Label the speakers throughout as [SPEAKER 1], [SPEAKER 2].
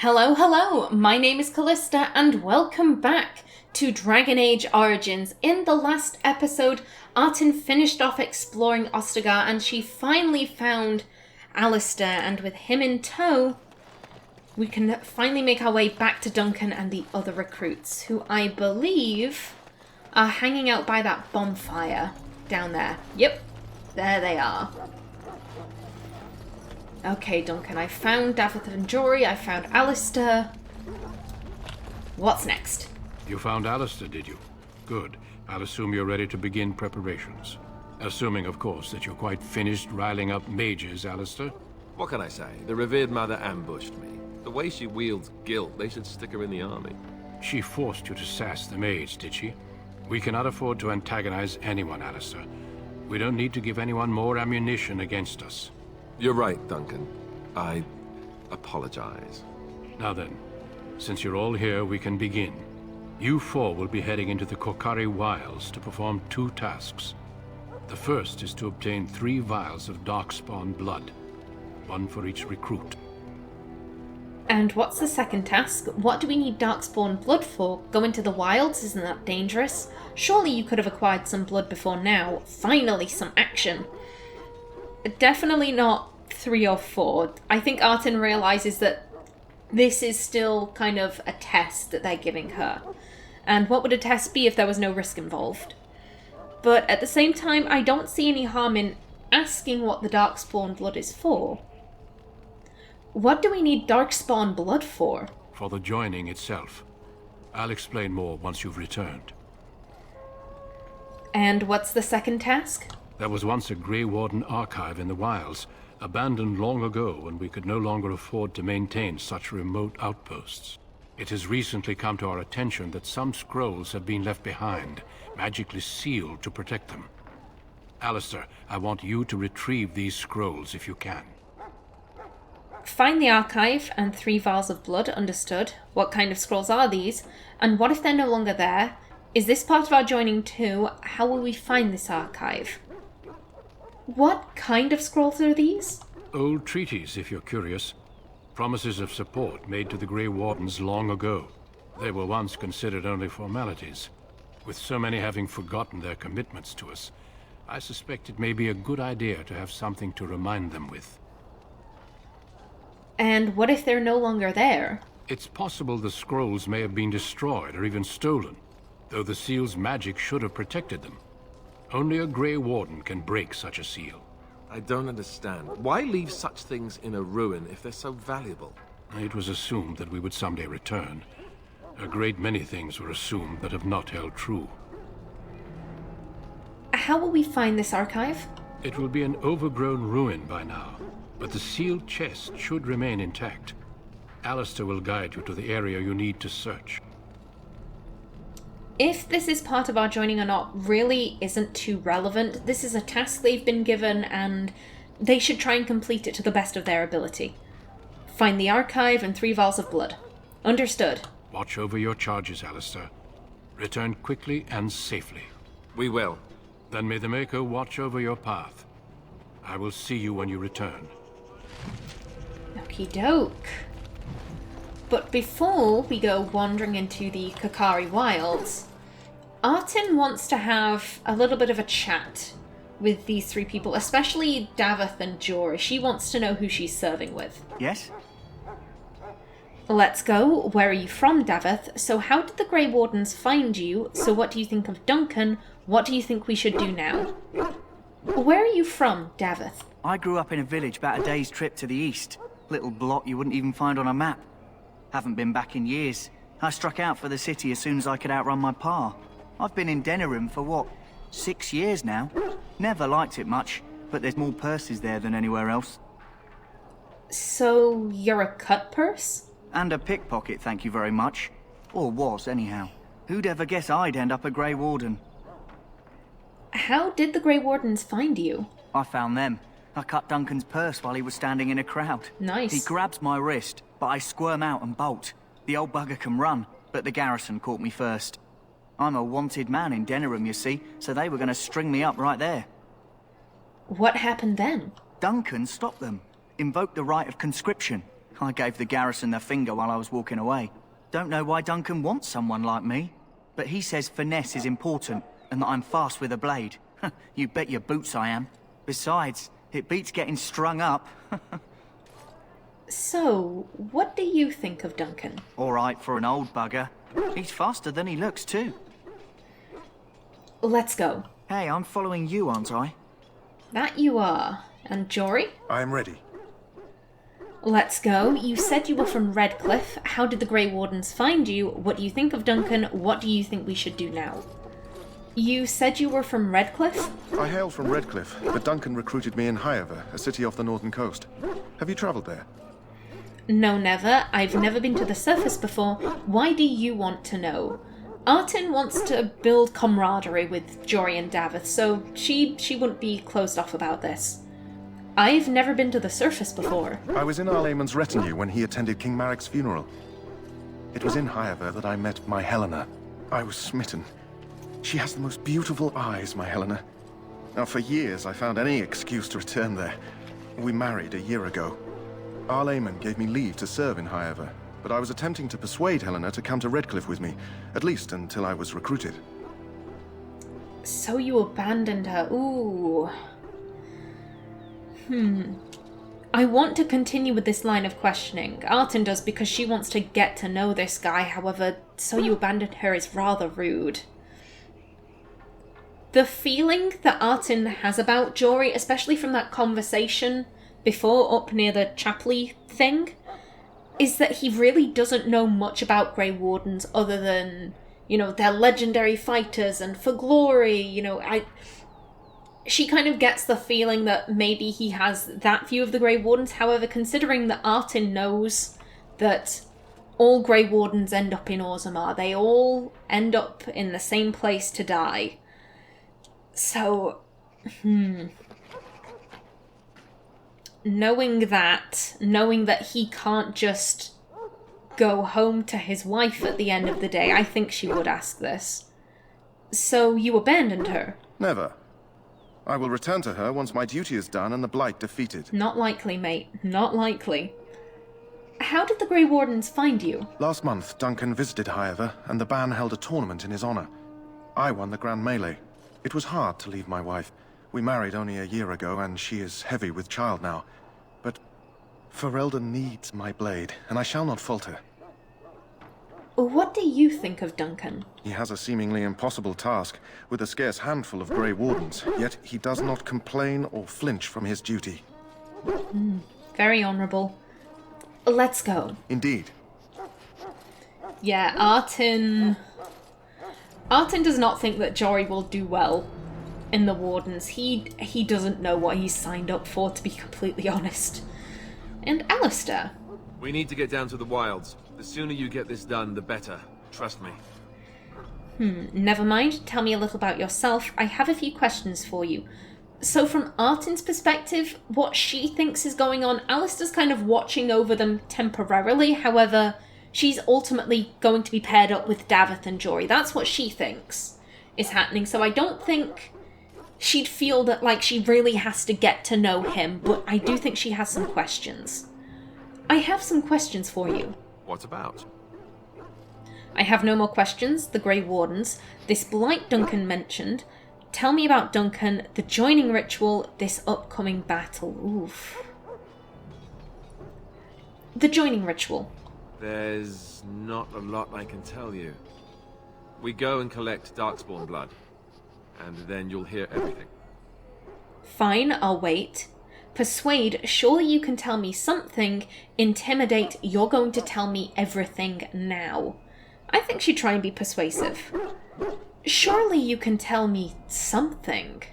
[SPEAKER 1] Hello, hello, my name is Kallista and welcome back to Dragon Age Origins. In the last episode, Artin finished off exploring Ostagar and she finally found Alistair, and with him in tow, we can finally make our way back to Duncan and the other recruits, who I believe are hanging out by that bonfire down there. Yep, there they are. Okay, Duncan, I found Daveth and Jory, I found Alistair. What's next?
[SPEAKER 2] You found Alistair, did you? Good. I'll assume you're ready to begin preparations. Assuming, of course, that you're quite finished riling up mages, Alistair.
[SPEAKER 3] What can I say? The revered mother ambushed me. The way she wields guilt, they should stick her in the army.
[SPEAKER 2] She forced you to sass the mage, did she? We cannot afford to antagonize anyone, Alistair. We don't need to give anyone more ammunition against us.
[SPEAKER 3] You're right, Duncan. I apologize.
[SPEAKER 2] Now then, since you're all here, we can begin. You four will be heading into the Kokari Wilds to perform 2 tasks. The first is to obtain 3 vials of Darkspawn blood, 1 for each recruit.
[SPEAKER 1] And what's the second task? What do we need Darkspawn blood for? Go into the wilds? Isn't that dangerous? Surely you could have acquired some blood before now. Finally, some action. Definitely not 3 or 4. I think Artin realizes that this is still kind of a test that they're giving her. And what would a test be if there was no risk involved? But at the same time, I don't see any harm in asking what the Darkspawn blood is for. What do we need Darkspawn blood for?
[SPEAKER 2] For the joining itself. I'll explain more once you've returned.
[SPEAKER 1] And what's the second task?
[SPEAKER 2] There was once a Grey Warden archive in the wilds, abandoned long ago when we could no longer afford to maintain such remote outposts. It has recently come to our attention that some scrolls have been left behind, magically sealed to protect them. Alistair, I want you to retrieve these scrolls if you can.
[SPEAKER 1] Find the archive and 3 vials of blood, understood. What kind of scrolls are these? And what if they're no longer there? Is this part of our joining too? How will we find this archive? What kind of scrolls are these?
[SPEAKER 2] Old treaties, if you're curious. Promises of support made to the Grey Wardens long ago. They were once considered only formalities. With so many having forgotten their commitments to us, I suspect it may be a good idea to have something to remind them with.
[SPEAKER 1] And what if they're no longer there?
[SPEAKER 2] It's possible the scrolls may have been destroyed or even stolen, though the seal's magic should have protected them. Only a Grey Warden can break such a seal.
[SPEAKER 3] I don't understand. Why leave such things in a ruin if they're so valuable?
[SPEAKER 2] It was assumed that we would someday return. A great many things were assumed that have not held true.
[SPEAKER 1] How will we find this archive?
[SPEAKER 2] It will be an overgrown ruin by now, but the sealed chest should remain intact. Alistair will guide you to the area you need to search.
[SPEAKER 1] If this is part of our joining or not really isn't too relevant. This is a task they've been given and they should try and complete it to the best of their ability. Find the archive and 3 vials of blood. Understood.
[SPEAKER 2] Watch over your charges, Alistair. Return quickly and safely.
[SPEAKER 3] We will.
[SPEAKER 2] Then may the Maker watch over your path. I will see you when you return.
[SPEAKER 1] Okie doke. But before we go wandering into the Kokari Wilds, Artin wants to have a little bit of a chat with these 3 people, especially Daveth and Jory. She wants to know who she's serving with.
[SPEAKER 4] Yes?
[SPEAKER 1] Let's go. Where are you from, Daveth? So how did the Grey Wardens find you? So what do you think of Duncan? What do you think we should do now? Where are you from, Daveth?
[SPEAKER 4] I grew up in a village about a day's trip to the east. Little blot you wouldn't even find on a map. Haven't been back in years. I struck out for the city as soon as I could outrun my pa. I've been in Denerim for what, 6 years now? Never liked it much, but there's more purses there than anywhere else.
[SPEAKER 1] So you're a cut purse?
[SPEAKER 4] And a pickpocket, thank you very much. Or was, anyhow. Who'd ever guess I'd end up a Grey Warden?
[SPEAKER 1] How did the Grey Wardens find you?
[SPEAKER 4] I found them. I cut Duncan's purse while he was standing in a crowd.
[SPEAKER 1] Nice.
[SPEAKER 4] He grabs my wrist, but I squirm out and bolt. The old bugger can run, but the garrison caught me first. I'm a wanted man in Denerim, you see, so they were going to string me up right there.
[SPEAKER 1] What happened then?
[SPEAKER 4] Duncan stopped them, invoked the right of conscription. I gave the garrison the finger while I was walking away. Don't know why Duncan wants someone like me, but he says finesse is important and that I'm fast with a blade. You bet your boots I am. Besides, it beats getting strung up.
[SPEAKER 1] So, what do you think of Duncan?
[SPEAKER 4] All right for an old bugger. He's faster than he looks too.
[SPEAKER 1] Let's go.
[SPEAKER 4] Hey, I'm following you, aren't I?
[SPEAKER 1] That you are. And Jory?
[SPEAKER 5] I'm ready.
[SPEAKER 1] Let's go. You said you were from Redcliffe. How did the Grey Wardens find you? What do you think of Duncan? What do you think we should do now? You said you were from Redcliffe?
[SPEAKER 5] I hail from Redcliffe, but Duncan recruited me in Highever, a city off the northern coast. Have you travelled there?
[SPEAKER 1] No, never. I've never been to the surface before. Why do you want to know? Artin wants to build camaraderie with Jory and Daveth, so she wouldn't be closed off about this. I've never been to the surface before.
[SPEAKER 5] I was in Arlamon's retinue when he attended King Maric's funeral. It was in Highever that I met my Helena. I was smitten. She has the most beautiful eyes, my Helena. Now, for years, I found any excuse to return there. We married a year ago. Arlamon gave me leave to serve in Highever, but I was attempting to persuade Helena to come to Redcliffe with me, at least until I was recruited.
[SPEAKER 1] So you abandoned her. Ooh. I want to continue with this line of questioning. Artin does because she wants to get to know this guy, however, so you abandoned her is rather rude. The feeling that Artin has about Jory, especially from that conversation before up near the Chapley thing, is that he really doesn't know much about Grey Wardens other than, you know, they're legendary fighters and for glory, you know, she kind of gets the feeling that maybe he has that view of the Grey Wardens. However, considering that Artin knows that all Grey Wardens end up in Orzammar, they all end up in the same place to die. So, knowing that he can't just go home to his wife at the end of the day, I think she would ask this. So you abandoned her?
[SPEAKER 5] Never. I will return to her once my duty is done and the Blight defeated.
[SPEAKER 1] Not likely, mate. Not likely. How did the Grey Wardens find you?
[SPEAKER 5] Last month, Duncan visited Highever, and the band held a tournament in his honor. I won the Grand Melee. It was hard to leave my wife. We married only a year ago, and she is heavy with child now. But Ferelden needs my blade, and I shall not falter.
[SPEAKER 1] What do you think of Duncan?
[SPEAKER 5] He has a seemingly impossible task, with a scarce handful of Grey Wardens, yet he does not complain or flinch from his duty.
[SPEAKER 1] Very honourable. Let's go.
[SPEAKER 5] Indeed.
[SPEAKER 1] Yeah, Artin does not think that Jory will do well in the Wardens. He doesn't know what he's signed up for, to be completely honest. And Alistair.
[SPEAKER 3] We need to get down to the wilds. The sooner you get this done, the better. Trust me.
[SPEAKER 1] Never mind. Tell me a little about yourself. I have a few questions for you. So from Artin's perspective, what she thinks is going on, Alistair's kind of watching over them temporarily. However, she's ultimately going to be paired up with Daveth and Jory. That's what she thinks is happening. So I don't think she'd feel that like she really has to get to know him, but I do think she has some questions. I have some questions for you.
[SPEAKER 3] What about?
[SPEAKER 1] I have no more questions. The Grey Wardens. This blight Duncan mentioned. Tell me about Duncan, the joining ritual, this upcoming battle. Oof. The joining ritual.
[SPEAKER 3] There's not a lot I can tell you. We go and collect Darkspawn blood, and then you'll hear everything.
[SPEAKER 1] Fine, I'll wait. Persuade, surely you can tell me something. Intimidate, you're going to tell me everything now. I think she'd try and be persuasive. Surely you can tell me something.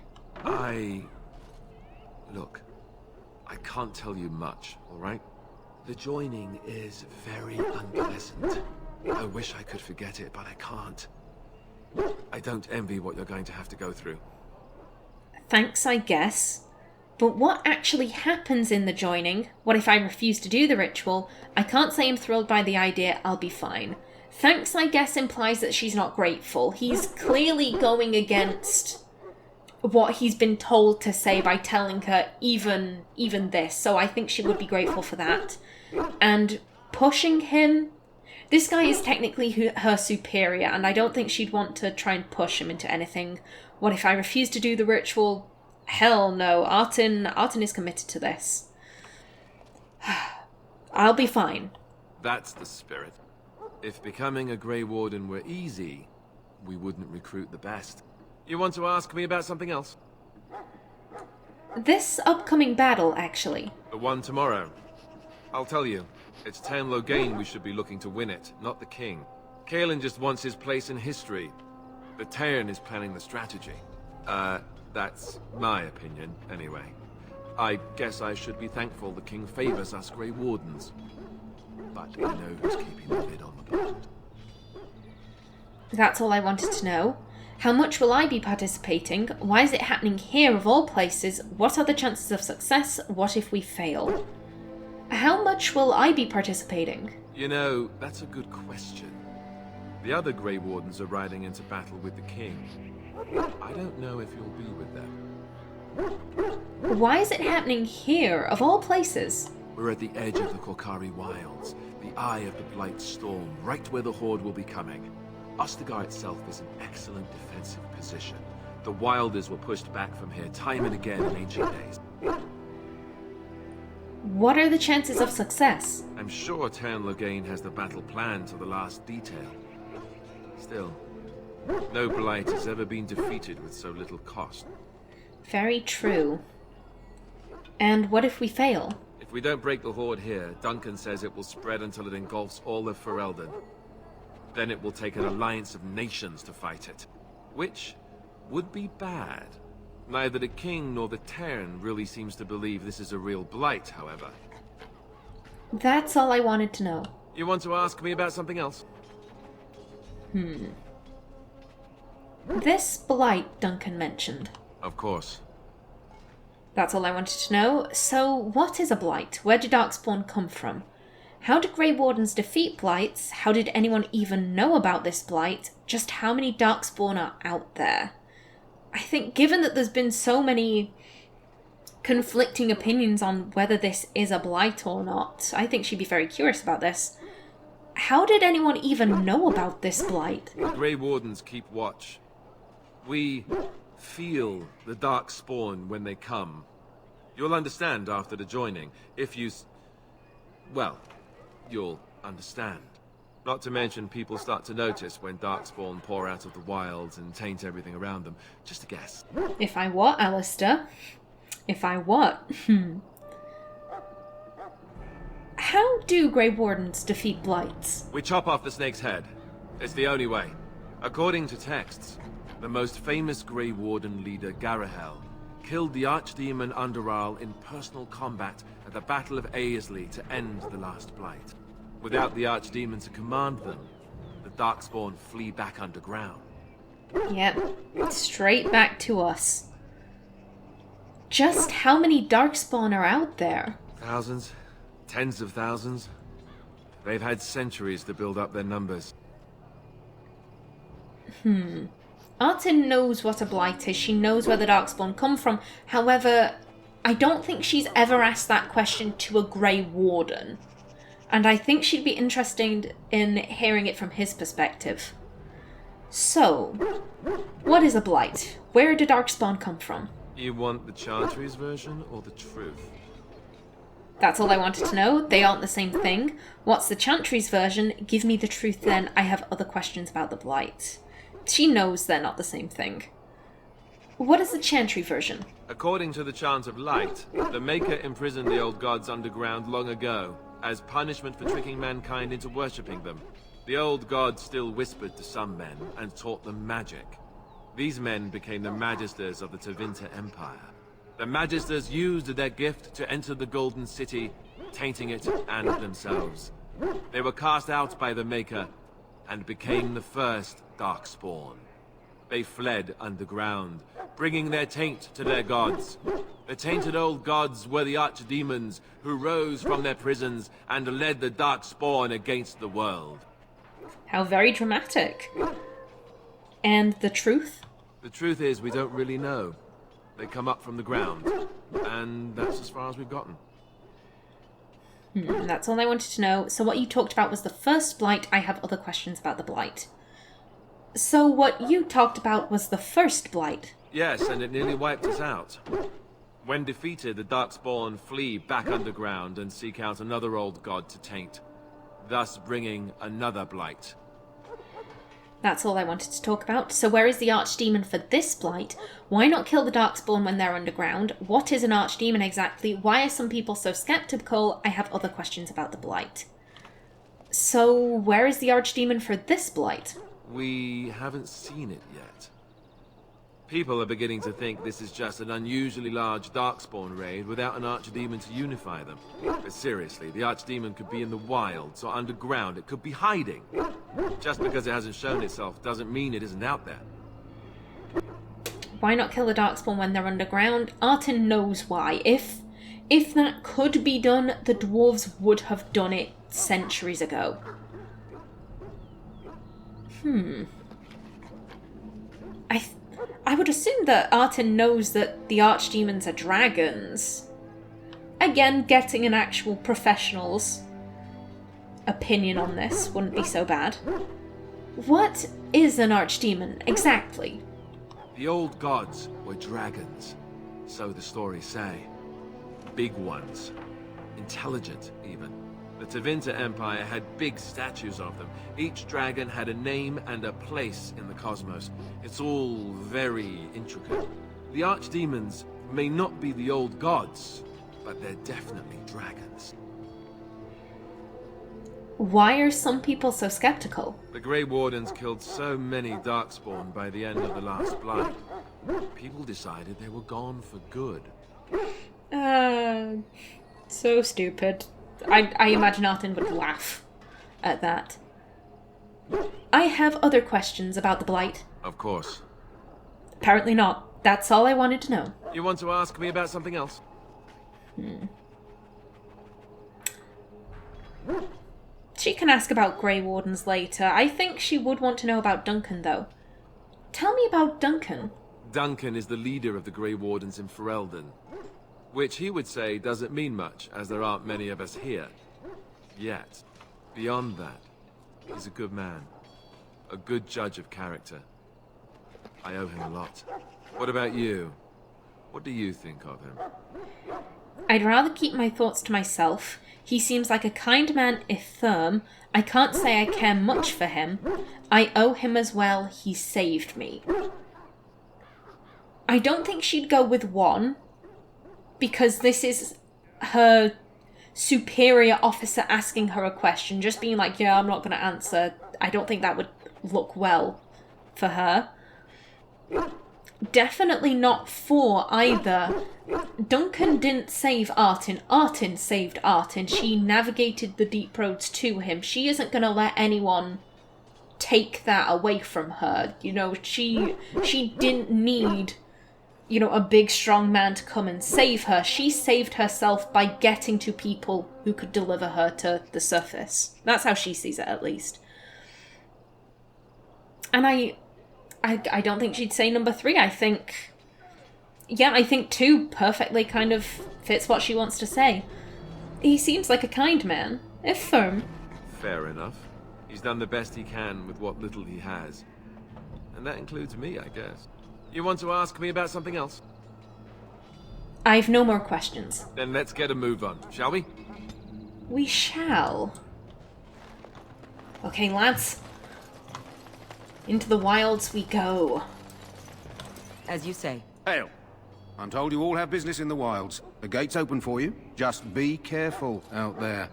[SPEAKER 3] Look, I can't tell you much, alright? The joining is very unpleasant. I wish I could forget it, but I can't. I don't envy what you're going to have to go through.
[SPEAKER 1] Thanks, I guess. But what actually happens in the joining? What if I refuse to do the ritual? I can't say I'm thrilled by the idea, I'll be fine. Thanks, I guess, implies that she's not grateful. He's clearly going against what he's been told to say by telling her even this, so I think she would be grateful for that. and pushing him. This guy is technically her superior, and I don't think she'd want to try and push him into anything. What if I refuse to do the ritual? Hell no. Artin is committed to this. I'll be fine.
[SPEAKER 3] That's the spirit. If becoming a Grey Warden were easy, we wouldn't recruit the best. You want to ask me about something else?
[SPEAKER 1] This upcoming battle, actually.
[SPEAKER 3] The one tomorrow. I'll tell you. It's Tairn Loghain we should be looking to win it, not the king. Kaelin just wants his place in history. But Tairn is planning the strategy. That's my opinion, anyway. I guess I should be thankful the king favors us Grey Wardens. But I know who's keeping the lid on the pot.
[SPEAKER 1] That's all I wanted to know. How much will I be participating? Why is it happening here of all places? What are the chances of success? What if we fail? How much will I be participating?
[SPEAKER 3] You know, that's a good question. The other Grey Wardens are riding into battle with the king. I don't know if you'll be with them.
[SPEAKER 1] Why is it happening here of all places?
[SPEAKER 3] We're at the edge of the Korcari Wilds, the eye of the Blight Storm, right where the Horde will be coming. Ostagar itself is an excellent defensive position. The Wilders were pushed back from here time and again in ancient days.
[SPEAKER 1] What are the chances of success?
[SPEAKER 3] I'm sure Tairn Loghain has the battle planned to the last detail. Still, no Blight has ever been defeated with so little cost.
[SPEAKER 1] Very true. And what if we fail?
[SPEAKER 3] If we don't break the Horde here, Duncan says it will spread until it engulfs all of Ferelden. Then it will take an alliance of nations to fight it. Which would be bad. Neither the king nor the Tairn really seems to believe this is a real blight, however.
[SPEAKER 1] That's all I wanted to know.
[SPEAKER 3] You want to ask me about something else?
[SPEAKER 1] This blight Duncan mentioned.
[SPEAKER 3] Of course.
[SPEAKER 1] That's all I wanted to know. So, what is a blight? Where did Darkspawn come from? How did Grey Wardens defeat blights? How did anyone even know about this blight? Just how many Darkspawn are out there? I think given that there's been so many conflicting opinions on whether this is a blight or not, I think she'd be very curious about this. How did anyone even know about this blight?
[SPEAKER 3] The Grey Wardens keep watch. We feel the Darkspawn when they come. You'll understand after the joining, if you... well, you'll understand. Not to mention people start to notice when Darkspawn pour out of the wilds and taint everything around them. Just a guess.
[SPEAKER 1] If I what, Alistair? If I what? How do Grey Wardens defeat blights?
[SPEAKER 3] We chop off the snake's head. It's the only way. According to texts, the most famous Grey Warden leader, Garahel, killed the Archdemon Underarl in personal combat at the Battle of Aesley to end the last blight. Without the Archdemon to command them, the Darkspawn flee back underground.
[SPEAKER 1] Yep, straight back to us. Just how many Darkspawn are out there?
[SPEAKER 3] Thousands, tens of thousands. They've had centuries to build up their numbers.
[SPEAKER 1] Artin knows what a blight is. She knows where the Darkspawn come from. However, I don't think she's ever asked that question to a Grey Warden. And I think she'd be interested in hearing it from his perspective. So, what is a blight? Where did Darkspawn come from?
[SPEAKER 3] You want the Chantry's version or the truth?
[SPEAKER 1] That's all I wanted to know. They aren't the same thing. What's the Chantry's version? Give me the truth then. I have other questions about the blight. She knows they're not the same thing. What is the Chantry version?
[SPEAKER 3] According to the Chant of Light, the Maker imprisoned the old gods underground long ago, as punishment for tricking mankind into worshipping them. The old gods still whispered to some men and taught them magic. These men became the Magisters of the Tevinter Empire. The Magisters used their gift to enter the Golden City, tainting it and themselves. They were cast out by the Maker and became the first Darkspawn. They fled underground, bringing their taint to their gods. The tainted old gods were the archdemons who rose from their prisons and led the Darkspawn against the world.
[SPEAKER 1] How very dramatic. And the truth?
[SPEAKER 3] The truth is, we don't really know. They come up from the ground, and that's as far as we've gotten.
[SPEAKER 1] That's all I wanted to know. So what you talked about was the first blight. I have other questions about the blight. So what you talked about was the first blight.
[SPEAKER 3] Yes, and it nearly wiped us out. When defeated, the Darkspawn flee back underground and seek out another old god to taint, thus bringing another blight.
[SPEAKER 1] That's all I wanted to talk about. So where is the Archdemon for this blight? Why not kill the Darkspawn when they're underground? What is an Archdemon exactly? Why are some people so skeptical? I have other questions about the blight. So where is the Archdemon for this blight?
[SPEAKER 3] We haven't seen it yet. People are beginning to think this is just an unusually large Darkspawn raid without an Archdemon to unify them. But seriously, the Archdemon could be in the wilds or underground. It could be hiding. Just because it hasn't shown itself doesn't mean it isn't out there.
[SPEAKER 1] Why not kill the Darkspawn when they're underground? Artin knows why. If that could be done, the dwarves would have done it centuries ago. I would assume that Artin knows that the archdemons are dragons. Again, getting an actual professional's opinion on this wouldn't be so bad. What is an archdemon, exactly?
[SPEAKER 3] The old gods were dragons, so the stories say. Big ones. Intelligent, even. The Tevinter Empire had big statues of them. Each dragon had a name and a place in the cosmos. It's all very intricate. The archdemons may not be the old gods, but they're definitely dragons.
[SPEAKER 1] Why are some people so skeptical?
[SPEAKER 3] The Grey Wardens killed so many Darkspawn by the end of the last blight. People decided they were gone for good.
[SPEAKER 1] So stupid. I imagine Artin would laugh at that. I have other questions about the Blight.
[SPEAKER 3] Of course.
[SPEAKER 1] Apparently not. That's all I wanted to know.
[SPEAKER 3] You want to ask me about something else?
[SPEAKER 1] She can ask about Grey Wardens later. I think she would want to know about Duncan, though. Tell me about Duncan.
[SPEAKER 3] Duncan is the leader of the Grey Wardens in Ferelden. Which he would say doesn't mean much, as there aren't many of us here. Yet, beyond that, he's a good man. A good judge of character. I owe him a lot. What about you? What do you think of him?
[SPEAKER 1] I'd rather keep my thoughts to myself. He seems like a kind man if firm. I can't say I care much for him. I owe him as well. He saved me. I don't think she'd go with one, because this is her superior officer asking her a question. Just being like, yeah, I'm not going to answer. I don't think that would look well for her. Definitely not 4 either. Duncan didn't save Artin. Artin saved Artin. She navigated the deep roads to him. She isn't going to let anyone take that away from her. You know, she didn't need, you know, a big strong man to come and save her. She saved herself by getting to people who could deliver her to the surface. That's how she sees it, at least. And I don't think she'd say number 3. I think 2 perfectly kind of fits what she wants to say. He seems like a kind man, if firm.
[SPEAKER 3] Fair enough. He's done the best he can with what little he has. And that includes me, I guess. You want to ask me about something else?
[SPEAKER 1] I've no more questions.
[SPEAKER 3] Then let's get a move on, shall we?
[SPEAKER 1] We shall. Okay, lads. Into the wilds we go.
[SPEAKER 6] As you say.
[SPEAKER 7] Hail. I'm told you all have business in the wilds. The gate's open for you. Just be careful out there.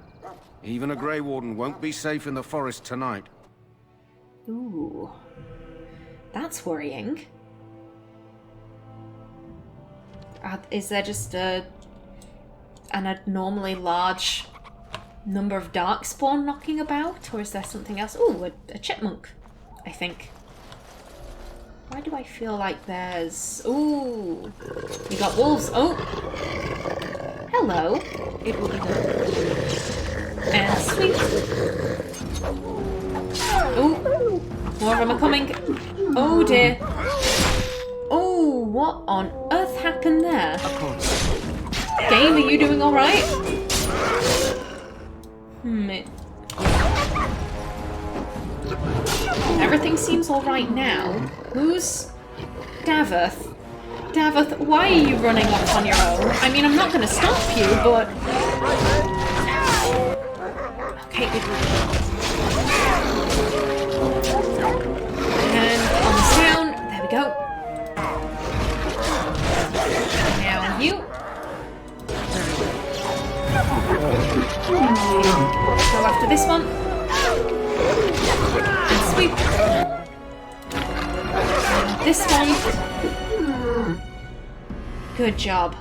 [SPEAKER 7] Even a Grey Warden won't be safe in the forest tonight.
[SPEAKER 1] Ooh. That's worrying. Is there just an abnormally large number of Darkspawn knocking about? Or is there something else? Ooh, a chipmunk, I think. Why do I feel like there's... Ooh, we got wolves. Oh! Hello.
[SPEAKER 6] It will be done.
[SPEAKER 1] And sweet. Ooh, more of them are coming. Oh dear. Oh, what on earth happened there?
[SPEAKER 6] Of course.
[SPEAKER 1] Game, are you doing alright? Everything seems alright now. Who's... Daveth? Daveth, why are you running off on your own? I mean, I'm not going to stop you, but... Okay. And arms down. There we go. Now you. Go after this one. And sweep. And this one. Good job.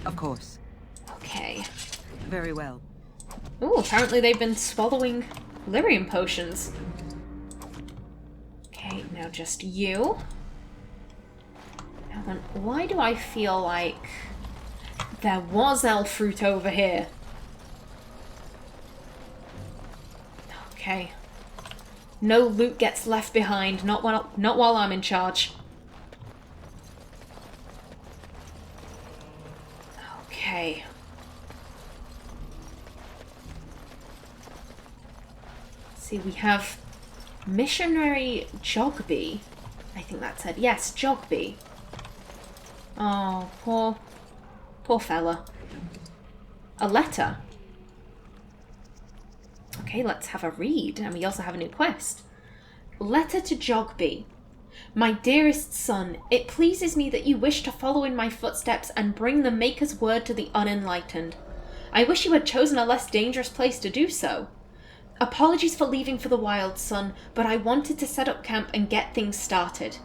[SPEAKER 6] Of course.
[SPEAKER 1] Okay.
[SPEAKER 6] Very well.
[SPEAKER 1] Ooh, apparently they've been swallowing lyrium potions. Okay, now just you. Now then, why do I feel like there was elf fruit over here? Okay. No loot gets left behind, not while I'm in charge. Okay. See, we have Missionary Jogby. I think that said, yes, Jogby. Oh, poor fella. A letter. Okay, let's have a read. And we also have a new quest. Letter to Jogby. My dearest son, it pleases me that you wish to follow in my footsteps and bring the Maker's word to the unenlightened. I wish you had chosen a less dangerous place to do so. Apologies for leaving for the wild, son, but I wanted to set up camp and get things started.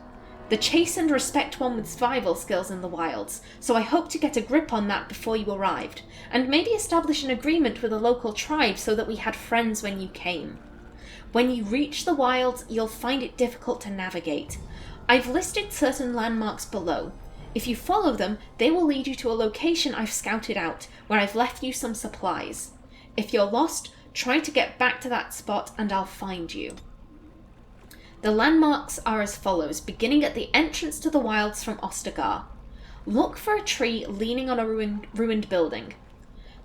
[SPEAKER 1] The chastened respect one with survival skills in the wilds, so I hope to get a grip on that before you arrived, and maybe establish an agreement with a local tribe so that we had friends when you came. When you reach the wilds, you'll find it difficult to navigate. I've listed certain landmarks below. If you follow them, they will lead you to a location I've scouted out, where I've left you some supplies. If you're lost, try to get back to that spot and I'll find you. The landmarks are as follows, beginning at the entrance to the wilds from Ostagar. Look for a tree leaning on a ruined building.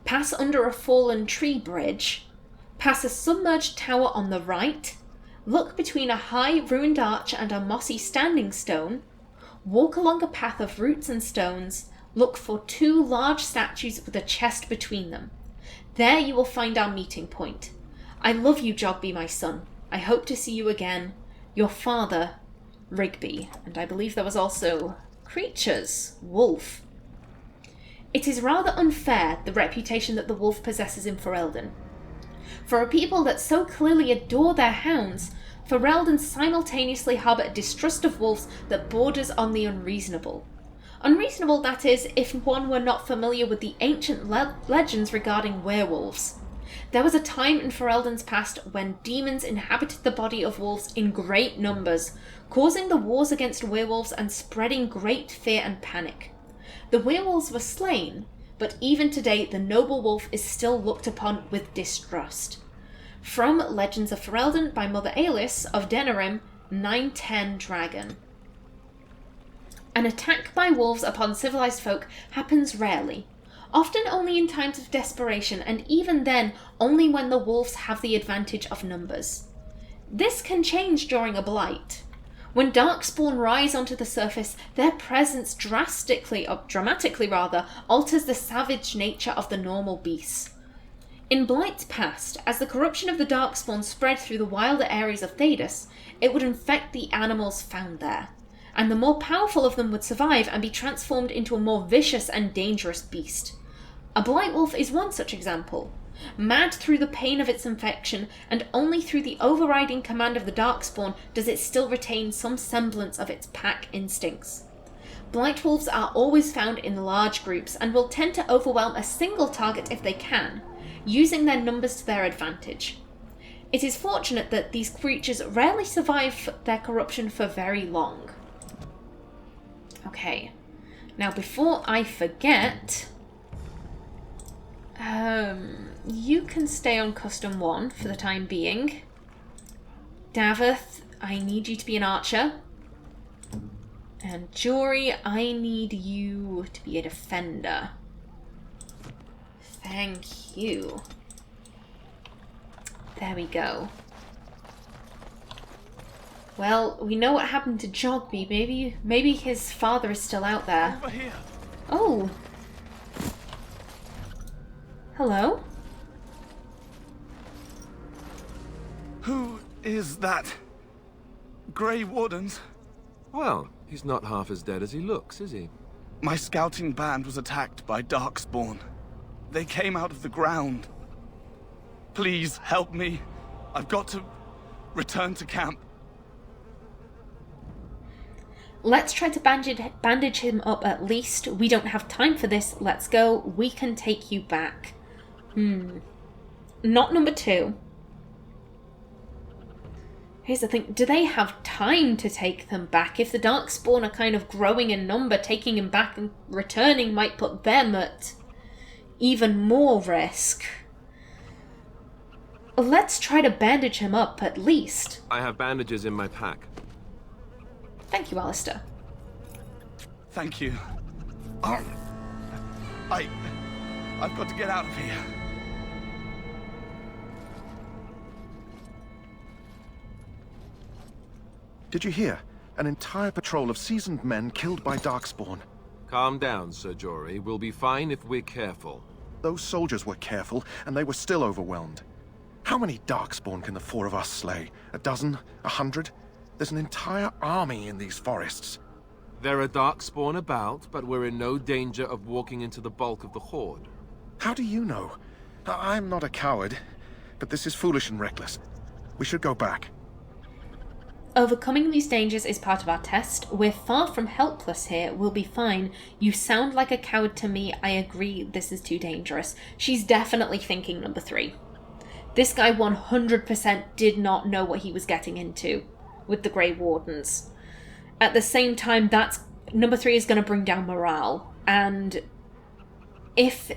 [SPEAKER 1] Pass under a fallen tree bridge. Pass a submerged tower on the right. Look between a high ruined arch and a mossy standing stone. Walk along a path of roots and stones. Look for 2 large statues with a chest between them. There you will find our meeting point. I love you, Jogby, my son. I hope to see you again. Your father, Rigby. And I believe there was also creatures. Wolf. It is rather unfair, the reputation that the wolf possesses in Ferelden. For a people that so clearly adore their hounds, Ferelden simultaneously harbour a distrust of wolves that borders on the unreasonable. Unreasonable, that is, if one were not familiar with the ancient legends regarding werewolves. There was a time in Ferelden's past when demons inhabited the body of wolves in great numbers, causing the wars against werewolves and spreading great fear and panic. The werewolves were slain, but even today the noble wolf is still looked upon with distrust. From Legends of Ferelden by Mother Alis of Denerim, 910 Dragon. An attack by wolves upon civilized folk happens rarely, often only in times of desperation, and even then only when the wolves have the advantage of numbers. This can change during a blight. When darkspawn rise onto the surface, their presence dramatically alters the savage nature of the normal beasts. In blights past, as the corruption of the darkspawn spread through the wilder areas of Thedas, it would infect the animals found there, and the more powerful of them would survive and be transformed into a more vicious and dangerous beast. A blight wolf is one such example. Mad through the pain of its infection, and only through the overriding command of the darkspawn does it still retain some semblance of its pack instincts. Blight wolves are always found in large groups and will tend to overwhelm a single target if they can, using their numbers to their advantage. It is fortunate that these creatures rarely survive their corruption for very long. Okay, now before I forget, you can stay on custom 1 for the time being. Daveth, I need you to be an archer. And Jory, I need you to be a defender. Thank you. There we go. Well, we know what happened to Jogby. Maybe his father is still out there.
[SPEAKER 8] Over here.
[SPEAKER 1] Oh. Hello?
[SPEAKER 8] Who is that? Grey Wardens?
[SPEAKER 3] Well, he's not half as dead as he looks, is he?
[SPEAKER 8] My scouting band was attacked by Darkspawn. They came out of the ground. Please help me. I've got to return to camp.
[SPEAKER 1] Let's try to bandage him up at least. We don't have time for this. Let's go. We can take you back. Not number 2. Here's the thing. Do they have time to take them back? If the Darkspawn are kind of growing in number, taking him back and returning might put them at even more risk. Let's try to bandage him up at least.
[SPEAKER 3] I have bandages in my pack.
[SPEAKER 1] Thank you, Alistair.
[SPEAKER 8] Thank you. I've got to get out of here.
[SPEAKER 5] Did you hear? An entire patrol of seasoned men killed by Darkspawn.
[SPEAKER 3] Calm down, Sir Jory. We'll be fine if we're careful.
[SPEAKER 5] Those soldiers were careful, and they were still overwhelmed. How many Darkspawn can the 4 of us slay? A dozen? 100? There's an entire army in these forests.
[SPEAKER 3] There are Darkspawn about, but we're in no danger of walking into the bulk of the Horde.
[SPEAKER 5] How do you know? I'm not a coward, but this is foolish and reckless. We should go back.
[SPEAKER 1] Overcoming these dangers is part of our test. We're far from helpless here. We'll be fine. You sound like a coward to me. I agree, this is too dangerous. She's definitely thinking number 3. This guy 100% did not know what he was getting into with the Grey Wardens. At the same time, that's number 3 is going to bring down morale. And if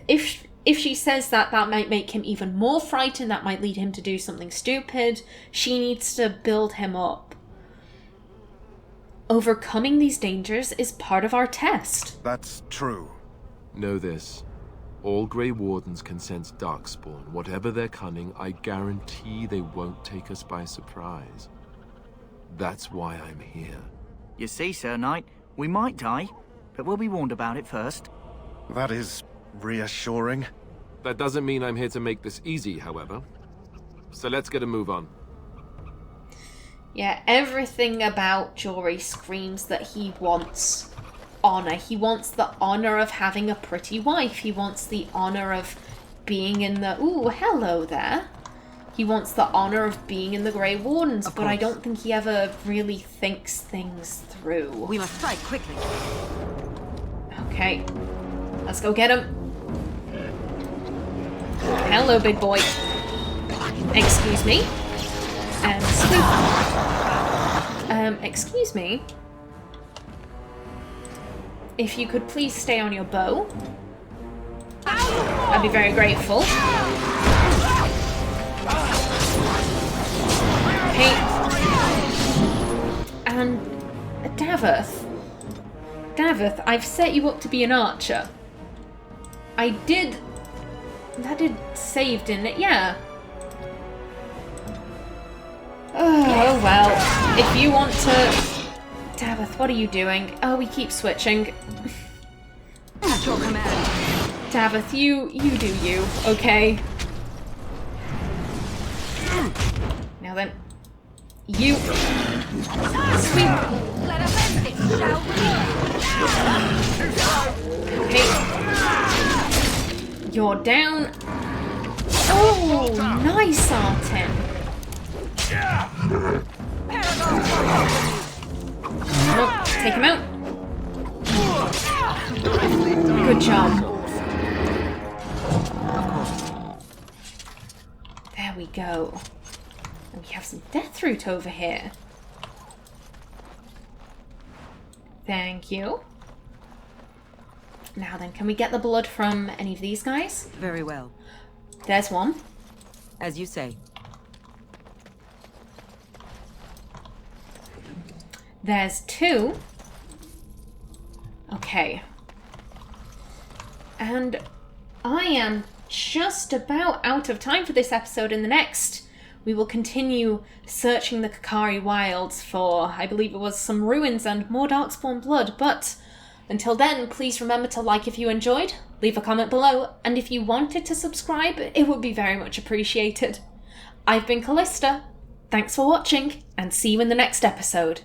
[SPEAKER 1] she says that, that might make him even more frightened. That might lead him to do something stupid. She needs to build him up. Overcoming these dangers is part of our test.
[SPEAKER 5] That's true.
[SPEAKER 3] Know this. All Grey Wardens can sense Darkspawn. Whatever their cunning, I guarantee they won't take us by surprise. That's why I'm here.
[SPEAKER 4] You see, Sir Knight, we might die, but we'll be warned about it first.
[SPEAKER 5] That is reassuring.
[SPEAKER 3] That doesn't mean I'm here to make this easy, however. So let's get a move on.
[SPEAKER 1] Yeah, everything about Jory screams that he wants honor. He wants the honor of having a pretty wife. He wants the honor of being in the... Ooh, hello there. He wants the honor of being in the Grey Wardens, but I don't think he ever really thinks things through.
[SPEAKER 6] We must strike quickly.
[SPEAKER 1] Okay, let's go get him. Hello, big boy. Excuse me. Excuse me. If you could please stay on your bow, I'd be very grateful. Okay. And Daveth, I've set you up to be an archer. That did save, didn't it? Yeah. Oh, well. If you want to... Daveth, what are you doing? Oh, we keep switching.
[SPEAKER 6] At your command.
[SPEAKER 1] Daveth, you do you, okay? Now then. You... Sweet...
[SPEAKER 9] Let us end this, shall we?
[SPEAKER 1] Okay. You're down. Oh, nice, Artin. Nope, take him out. Good job. There we go. And we have some death root over here. Thank you. Now then, can we get the blood from any of these guys?
[SPEAKER 6] Very well.
[SPEAKER 1] There's one.
[SPEAKER 6] As you say.
[SPEAKER 1] There's 2. Okay. And I am just about out of time for this episode. In the next, we will continue searching the Kakari wilds for, I believe it was, some ruins and more Darkspawn blood, but until then, please remember to like if you enjoyed, leave a comment below, and if you wanted to subscribe, it would be very much appreciated. I've been Callista, thanks for watching, and see you in the next episode.